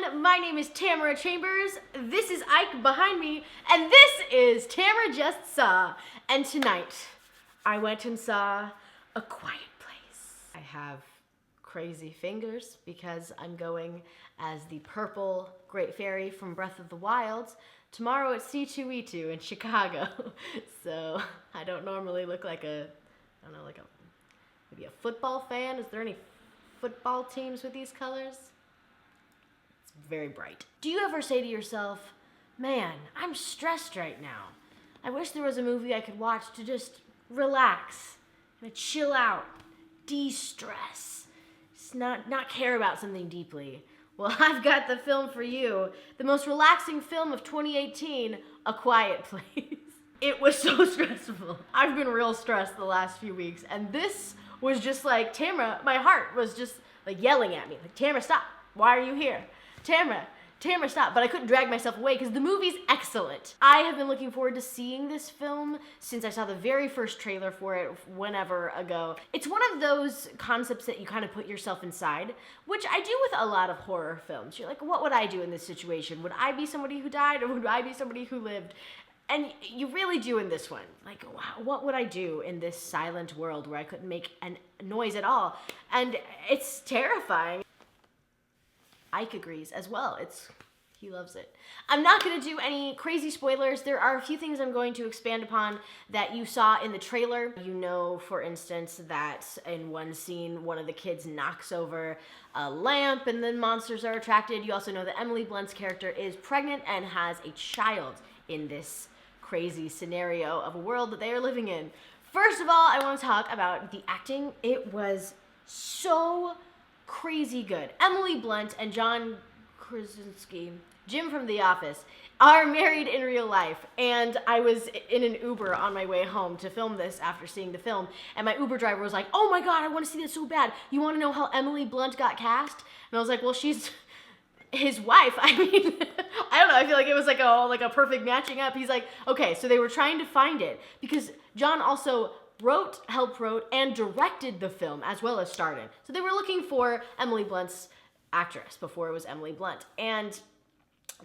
everyone, my name is Tamara Chambers, this is Ike behind me, and this is Tamara Just Saw. And tonight, I went and saw A Quiet Place. I have crazy fingers because I'm going as the purple Great Fairy from Breath of the Wild tomorrow at C2E2 in Chicago. So I don't normally look like maybe a football fan. Is there any football teams with these colors? It's very bright. Do you ever say to yourself, man, I'm stressed right now. I wish there was a movie I could watch to just relax, and chill out, de-stress, just not care about something deeply. Well, I've got the film for you, the most relaxing film of 2018, A Quiet Place. It was so stressful. I've been real stressed the last few weeks, and this was just like, Tamara, my heart was just like yelling at me, like, Tamara, stop. Why are you here? Tamara, stop. But I couldn't drag myself away because the movie's excellent. I have been looking forward to seeing this film since I saw the very first trailer for it whenever ago. It's one of those concepts that you kind of put yourself inside, which I do with a lot of horror films. You're like, what would I do in this situation? Would I be somebody who died, or would I be somebody who lived? And you really do in this one. Like, what would I do in this silent world where I couldn't make a noise at all? And it's terrifying. Ike agrees as well. He loves it. I'm not going to do any crazy spoilers. There are a few things I'm going to expand upon that you saw in the trailer. You know, for instance, that in one scene, one of the kids knocks over a lamp and then monsters are attracted. You also know that Emily Blunt's character is pregnant and has a child in this crazy scenario of a world that they are living in. First of all, I want to talk about the acting. It was so crazy good. Emily Blunt and John Krasinski, Jim from The Office, are married in real life, and I was in an Uber on my way home to film this after seeing the film, and my Uber driver was like, oh my god, I want to see this so bad. You want to know how Emily Blunt got cast? And I was like, well, she's his wife. I mean, I don't know, I feel like it was like a perfect matching up. He's like, okay, so they were trying to find it, because John also helped wrote, and directed the film, as well as starred in. So they were looking for Emily Blunt's actress before it was Emily Blunt. And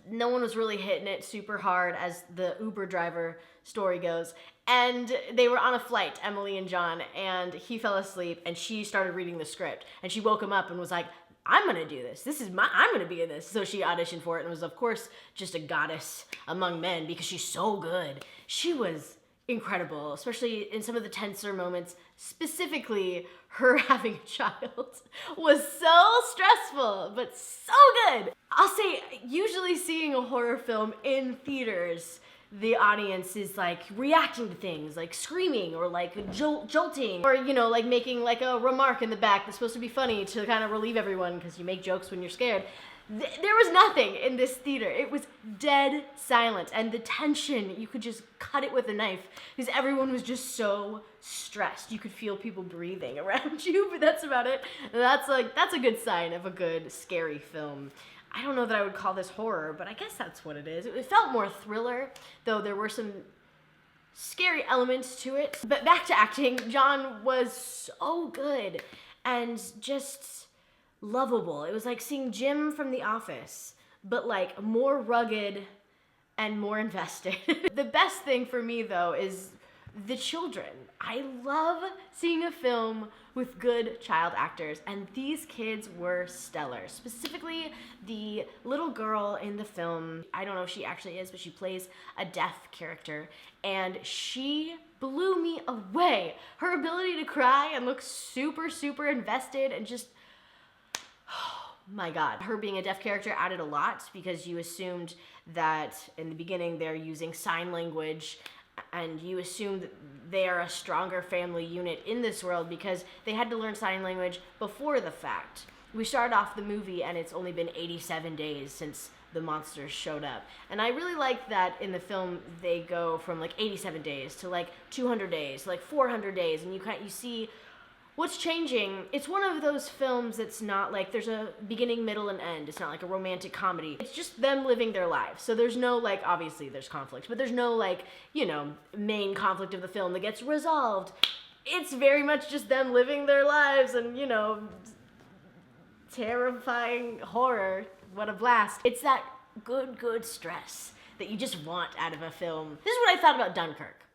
no one was really hitting it super hard, as the Uber driver story goes. And they were on a flight, Emily and John, and he fell asleep, and she started reading the script. And she woke him up and was like, I'm gonna do this. I'm gonna be in this. So she auditioned for it and was, of course, just a goddess among men because she's so good. She was incredible, especially in some of the tenser moments. Specifically, her having a child was so stressful, but so good. I'll say, usually seeing a horror film in theaters, the audience is like reacting to things, like screaming or like jolting, or, you know, like making like a remark in the back that's supposed to be funny to kind of relieve everyone because you make jokes when you're scared. There was nothing in this theater. It was dead silent, and the tension, you could just cut it with a knife because everyone was just so stressed. You could feel people breathing around you, but that's about it. And that's a good sign of a good scary film. I don't know that I would call this horror, but I guess that's what it is. It felt more thriller, though there were some scary elements to it. But back to acting, John was so good and just lovable. It was like seeing Jim from The Office, but like more rugged and more invested. The best thing for me, though, is the children. I love seeing a film with good child actors, and these kids were stellar. Specifically, the little girl in the film, I don't know if she actually is, but she plays a deaf character, and she blew me away. Her ability to cry and look super, super invested and just, oh my god. Her being a deaf character added a lot because you assumed that in the beginning they're using sign language, and you assume that they are a stronger family unit in this world because they had to learn sign language before the fact. We started off the movie and it's only been 87 days since the monsters showed up. And I really like that in the film they go from like 87 days to like 200 days, to like 400 days, and you see what's changing. It's one of those films that's not like there's a beginning, middle, and end. It's not like a romantic comedy. It's just them living their lives. So there's no like, obviously there's conflict, but there's no like, you know, main conflict of the film that gets resolved. It's very much just them living their lives and, you know, terrifying horror What a blast. It's that good stress that you just want out of a film. This is what I thought about Dunkirk.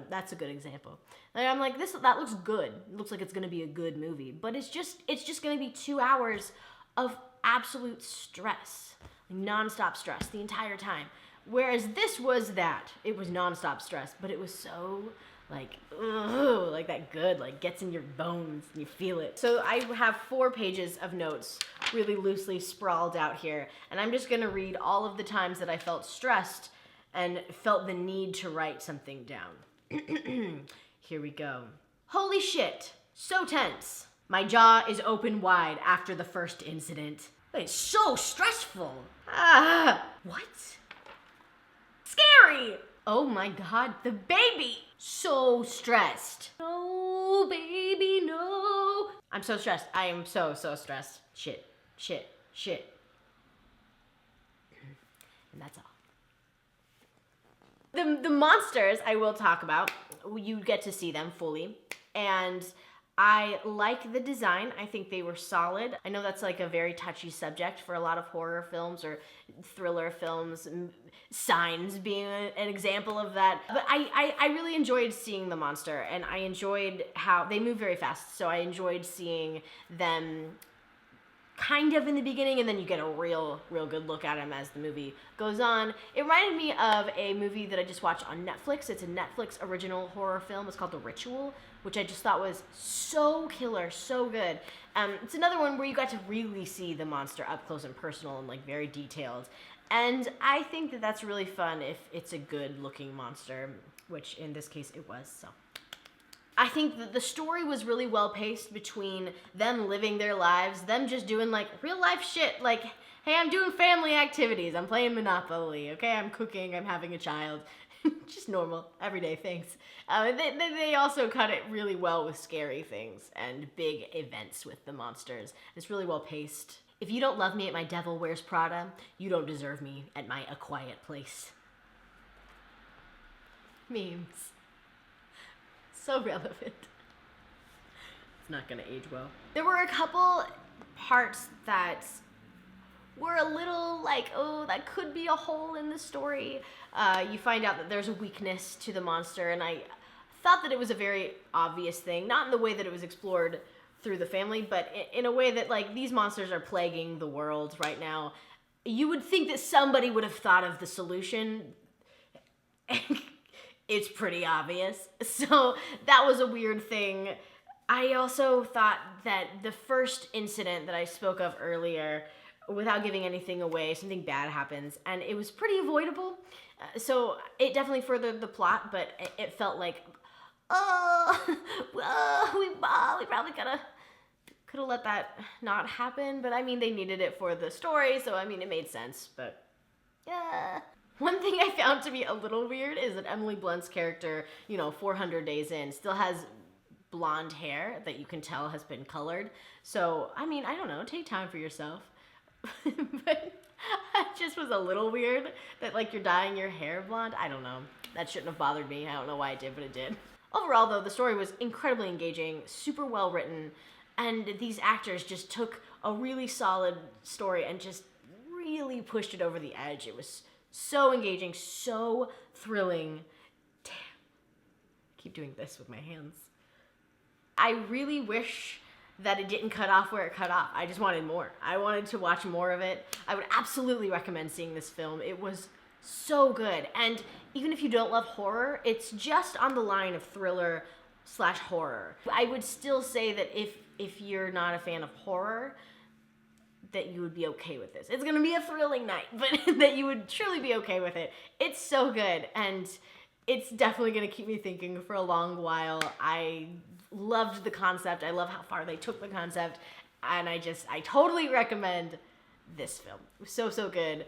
That's a good example. Like, I'm like, that looks good. It looks like it's gonna be a good movie, but it's just gonna be 2 hours of absolute stress, nonstop stress the entire time. Whereas this was that. It was nonstop stress, but it was so like, ugh, like that good, like gets in your bones and you feel it. So I have 4 pages of notes really loosely sprawled out here, and I'm just gonna read all of the times that I felt stressed and felt the need to write something down. Here we go. Holy shit, so tense. My jaw is open wide after the first incident. It's so stressful. What? Scary. Oh my God, the baby. So stressed. No, baby, no. I'm so stressed. I am so stressed. Shit. And that's all. The monsters I will talk about. You get to see them fully. And I like the design. I think they were solid. I know that's like a very touchy subject for a lot of horror films or thriller films, Signs being an example of that. But I really enjoyed seeing the monster, and I enjoyed how they move very fast. So I enjoyed seeing them kind of in the beginning, and then you get a real good look at him as the movie goes on. It reminded me of a movie that I just watched on Netflix. It's a Netflix original horror film. It's called The Ritual, which I just thought was so killer, so good. It's another one where you got to really see the monster up close and personal and like very detailed. And I think that that's really fun if it's a good looking monster, which in this case it was, so. I think that the story was really well paced between them living their lives, them just doing like real life shit, like, hey, I'm doing family activities, I'm playing Monopoly, okay, I'm cooking, I'm having a child, just normal, everyday things. They also cut it really well with scary things and big events with the monsters. It's really well paced. If you don't love me at my Devil Wears Prada, you don't deserve me at my A Quiet Place. Memes. So relevant. It's not gonna age well. There were a couple parts that were a little like, oh, that could be a hole in the story. You find out that there's a weakness to the monster, and I thought that it was a very obvious thing, not in the way that it was explored through the family, but in a way that like these monsters are plaguing the world right now. You would think that somebody would have thought of the solution. It's pretty obvious. So that was a weird thing. I also thought that the first incident that I spoke of earlier, without giving anything away, something bad happens, and it was pretty avoidable. So it definitely furthered the plot, but it felt like, we probably could have let that not happen. But I mean, they needed it for the story, so I mean, it made sense. But yeah. One thing I found to be a little weird is that Emily Blunt's character, 400 days in, still has blonde hair that you can tell has been colored. So, I mean, I don't know, take time for yourself. But it just was a little weird that, like, you're dyeing your hair blonde. I don't know. That shouldn't have bothered me. I don't know why it did, but it did. Overall, though, the story was incredibly engaging, super well written, and these actors just took a really solid story and just really pushed it over the edge. It was so engaging, so thrilling. Damn. Keep doing this with my hands. I really wish that it didn't cut off where it cut off. I just wanted more. I wanted to watch more of it. I would absolutely recommend seeing this film. It was so good. And even if you don't love horror, it's just on the line of thriller/horror. I would still say that if you're not a fan of horror, that you would be okay with this. It's gonna be a thrilling night, but that you would truly be okay with it. It's so good, and it's definitely gonna keep me thinking for a long while. I loved the concept. I love how far they took the concept, and I totally recommend this film. It was so good.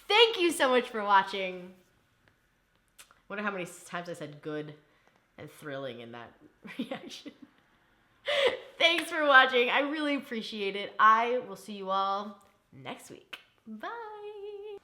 Thank you so much for watching. Wonder how many times I said good and thrilling in that reaction. Thanks for watching. I really appreciate it. I will see you all next week. Bye.